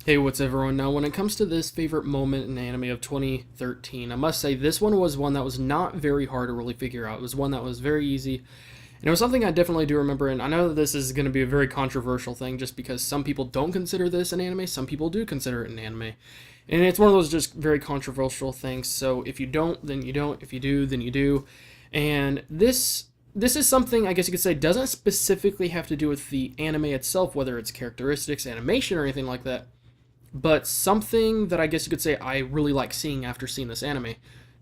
Hey, what's everyone? Now, when it comes to this favorite moment in anime of 2013, I must say this one was one that was not very hard to really figure out. It was one that was very easy, and it was something I definitely do remember. And I know that this is going to be a very controversial thing just because some people don't consider this an anime, some people do consider it an anime. And it's one of those just very controversial things. So if you don't, then you don't. If you do, then you do. And this is something I guess you could say doesn't specifically have to do with the anime itself, whether it's characteristics, animation, or anything like that, but something that I guess you could say I really like seeing after seeing this anime.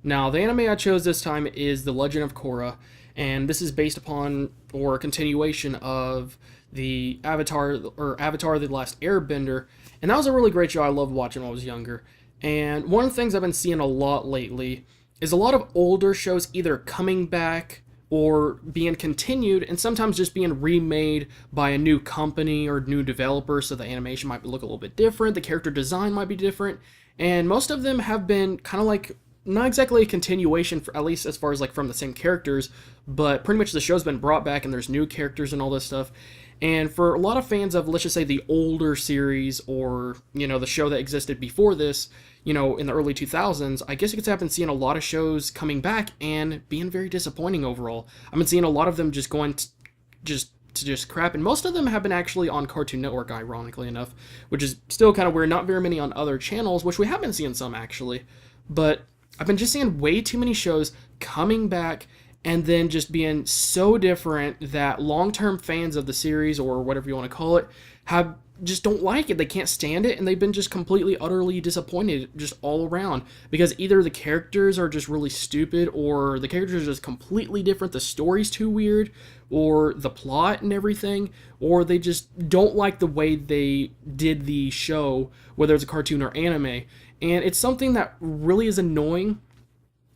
Now, the anime I chose this time is The Legend of Korra, and this is based upon or a continuation of the Avatar the Last Airbender, and that was a really great show I loved watching when I was younger. And one of the things I've been seeing a lot lately is a lot of older shows either coming back or being continued and sometimes just being remade by a new company or new developer, so the animation might look a little bit different, the character design might be different, and most of them have been kind of like not exactly a continuation, for, at least as far as like from the same characters, but pretty much the show's been brought back and there's new characters and all this stuff. And for a lot of fans of, let's just say, the older series or, the show that existed before this, in the early 2000s, I guess you could say I've been seeing a lot of shows coming back and being very disappointing overall. I've been seeing a lot of them just going to just crap, and most of them have been actually on Cartoon Network, ironically enough, which is still kind of weird. Not very many on other channels, which we have been seeing some actually, but I've been just seeing way too many shows coming back and then just being so different that long-term fans of the series, or whatever you want to call it, have just don't like it. They can't stand it, and they've been just completely, utterly disappointed just all around, because either the characters are just really stupid, or the characters are just completely different, the story's too weird, or the plot and everything, or they just don't like the way they did the show, whether it's a cartoon or anime. And it's something that really is annoying,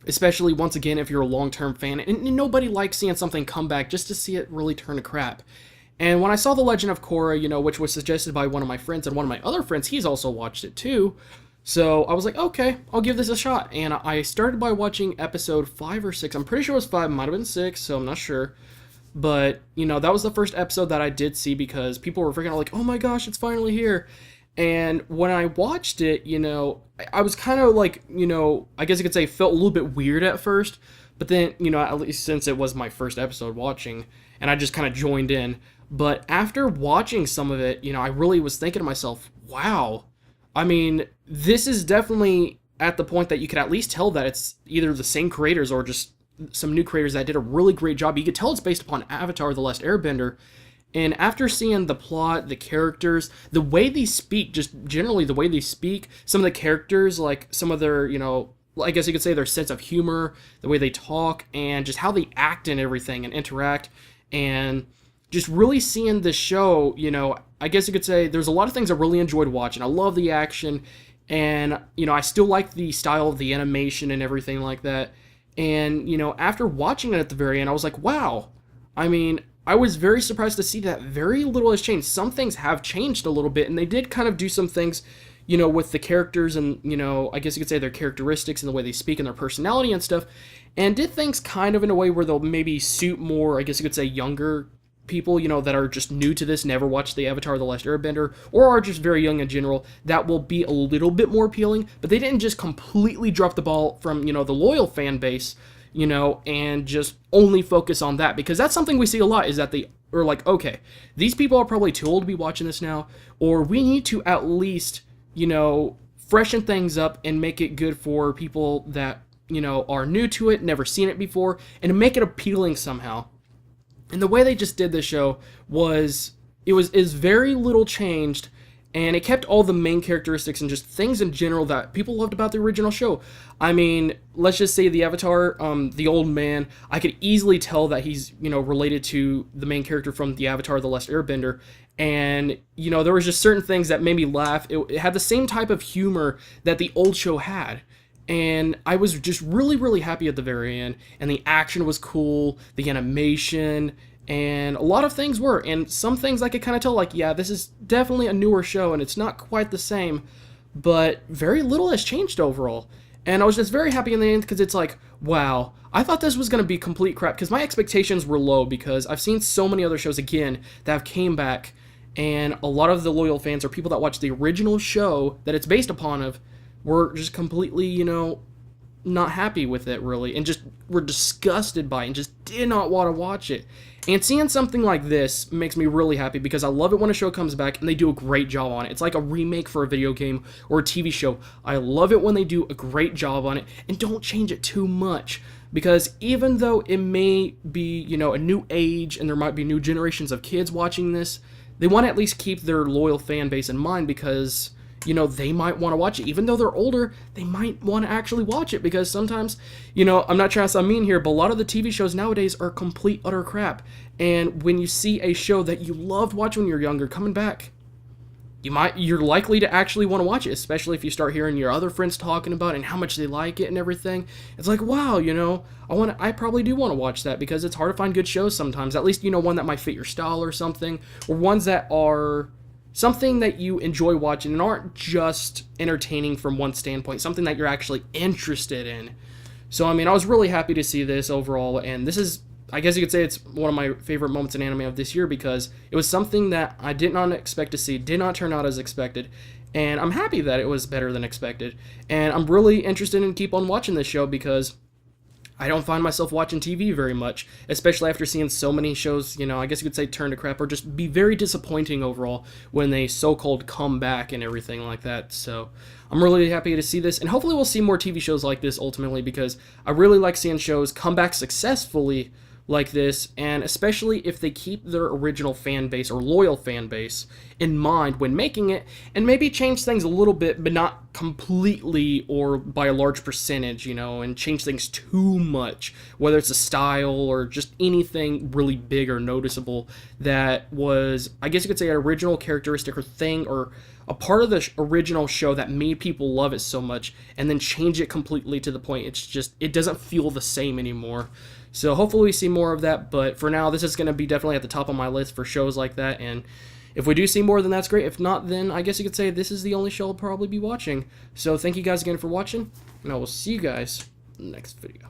especially once again if you're a long-term fan, and nobody likes seeing something come back just to see it really turn to crap. And when I saw The Legend of Korra, which was suggested by one of my friends, and one of my other friends, he's also watched it too, so I was like, okay, I'll give this a shot. And I started by watching episode 5 or 6. I'm pretty sure it was 5, might have been 6, so I'm not sure. But, that was the first episode that I did see because people were freaking out like, oh my gosh, it's finally here. And when I watched it, I was kind of like, I guess you could say felt a little bit weird at first. But then, at least since it was my first episode watching, and I just kind of joined in. But after watching some of it, I really was thinking to myself, wow, I mean, this is definitely at the point that you could at least tell that it's either the same creators or just some new creators that did a really great job. You could tell it's based upon Avatar: The Last Airbender. And after seeing the plot, the characters, the way they speak, just generally the way they speak, some of the characters, like some of their, I guess you could say their sense of humor, the way they talk, and just how they act and everything and interact, and just really seeing the show, I guess you could say there's a lot of things I really enjoyed watching. I love the action, and, I still like the style of the animation and everything like that. And, after watching it at the very end, I was like, wow, I mean, I was very surprised to see that very little has changed. Some things have changed a little bit, and they did kind of do some things, with the characters and, I guess you could say their characteristics and the way they speak and their personality and stuff, and did things kind of in a way where they'll maybe suit more, I guess you could say, younger people, that are just new to this, never watched the Avatar: The Last Airbender, or are just very young in general, that will be a little bit more appealing. But they didn't just completely drop the ball from, the loyal fan base, and just only focus on that, because that's something we see a lot, is that they are like, okay, these people are probably too old to be watching this now, or we need to at least, freshen things up and make it good for people that, are new to it, never seen it before, and to make it appealing somehow. And the way they just did this show is very little changed, and it kept all the main characteristics and just things in general that people loved about the original show. I mean, let's just say the Avatar, the old man, I could easily tell that he's, related to the main character from the Avatar: The Last Airbender. And, there was just certain things that made me laugh. It had the same type of humor that the old show had. And I was just really, really happy at the very end. And the action was cool, the animation, and a lot of things were. And some things I could kind of tell, like, yeah, this is definitely a newer show, and it's not quite the same. But very little has changed overall. And I was just very happy in the end, because it's like, wow, I thought this was going to be complete crap, because my expectations were low, because I've seen so many other shows, again, that have came back, and a lot of the loyal fans or people that watch the original show that it's based upon of were just completely, not happy with it really, and just were disgusted by it and just did not want to watch it. And seeing something like this makes me really happy because I love it when a show comes back and they do a great job on it. It's like a remake for a video game or a TV show. I love it when they do a great job on it and don't change it too much, because even though it may be, a new age and there might be new generations of kids watching this, they want to at least keep their loyal fan base in mind because they might want to watch it. Even though they're older, they might want to actually watch it because sometimes, I'm not trying to sound mean here, but a lot of the TV shows nowadays are complete utter crap. And when you see a show that you loved watching when you were younger coming back, you're likely to actually want to watch it, especially if you start hearing your other friends talking about it and how much they like it and everything. It's like, wow, I probably do want to watch that because it's hard to find good shows sometimes. At least, one that might fit your style or something, or ones that are something that you enjoy watching and aren't just entertaining from one standpoint, something that you're actually interested in. So, I was really happy to see this overall, and this is, I guess you could say it's one of my favorite moments in anime of this year because it was something that I did not expect to see, did not turn out as expected, and I'm happy that it was better than expected. And I'm really interested in keep on watching this show because I don't find myself watching TV very much, especially after seeing so many shows, I guess you could say turn to crap or just be very disappointing overall when they so-called come back and everything like that. So I'm really happy to see this, and hopefully we'll see more TV shows like this ultimately because I really like seeing shows come back successfully like this, and especially if they keep their original fan base or loyal fan base in mind when making it, and maybe change things a little bit but not completely or by a large percentage, and change things too much, whether it's a style or just anything really big or noticeable that was, I guess you could say, an original characteristic or thing or a part of the original show that made people love it so much, and then change it completely to the point it doesn't feel the same anymore. So hopefully we see more of that, but for now, this is going to be definitely at the top of my list for shows like that, and if we do see more, then that's great. If not, then I guess you could say this is the only show I'll probably be watching. So thank you guys again for watching, and I will see you guys in the next video.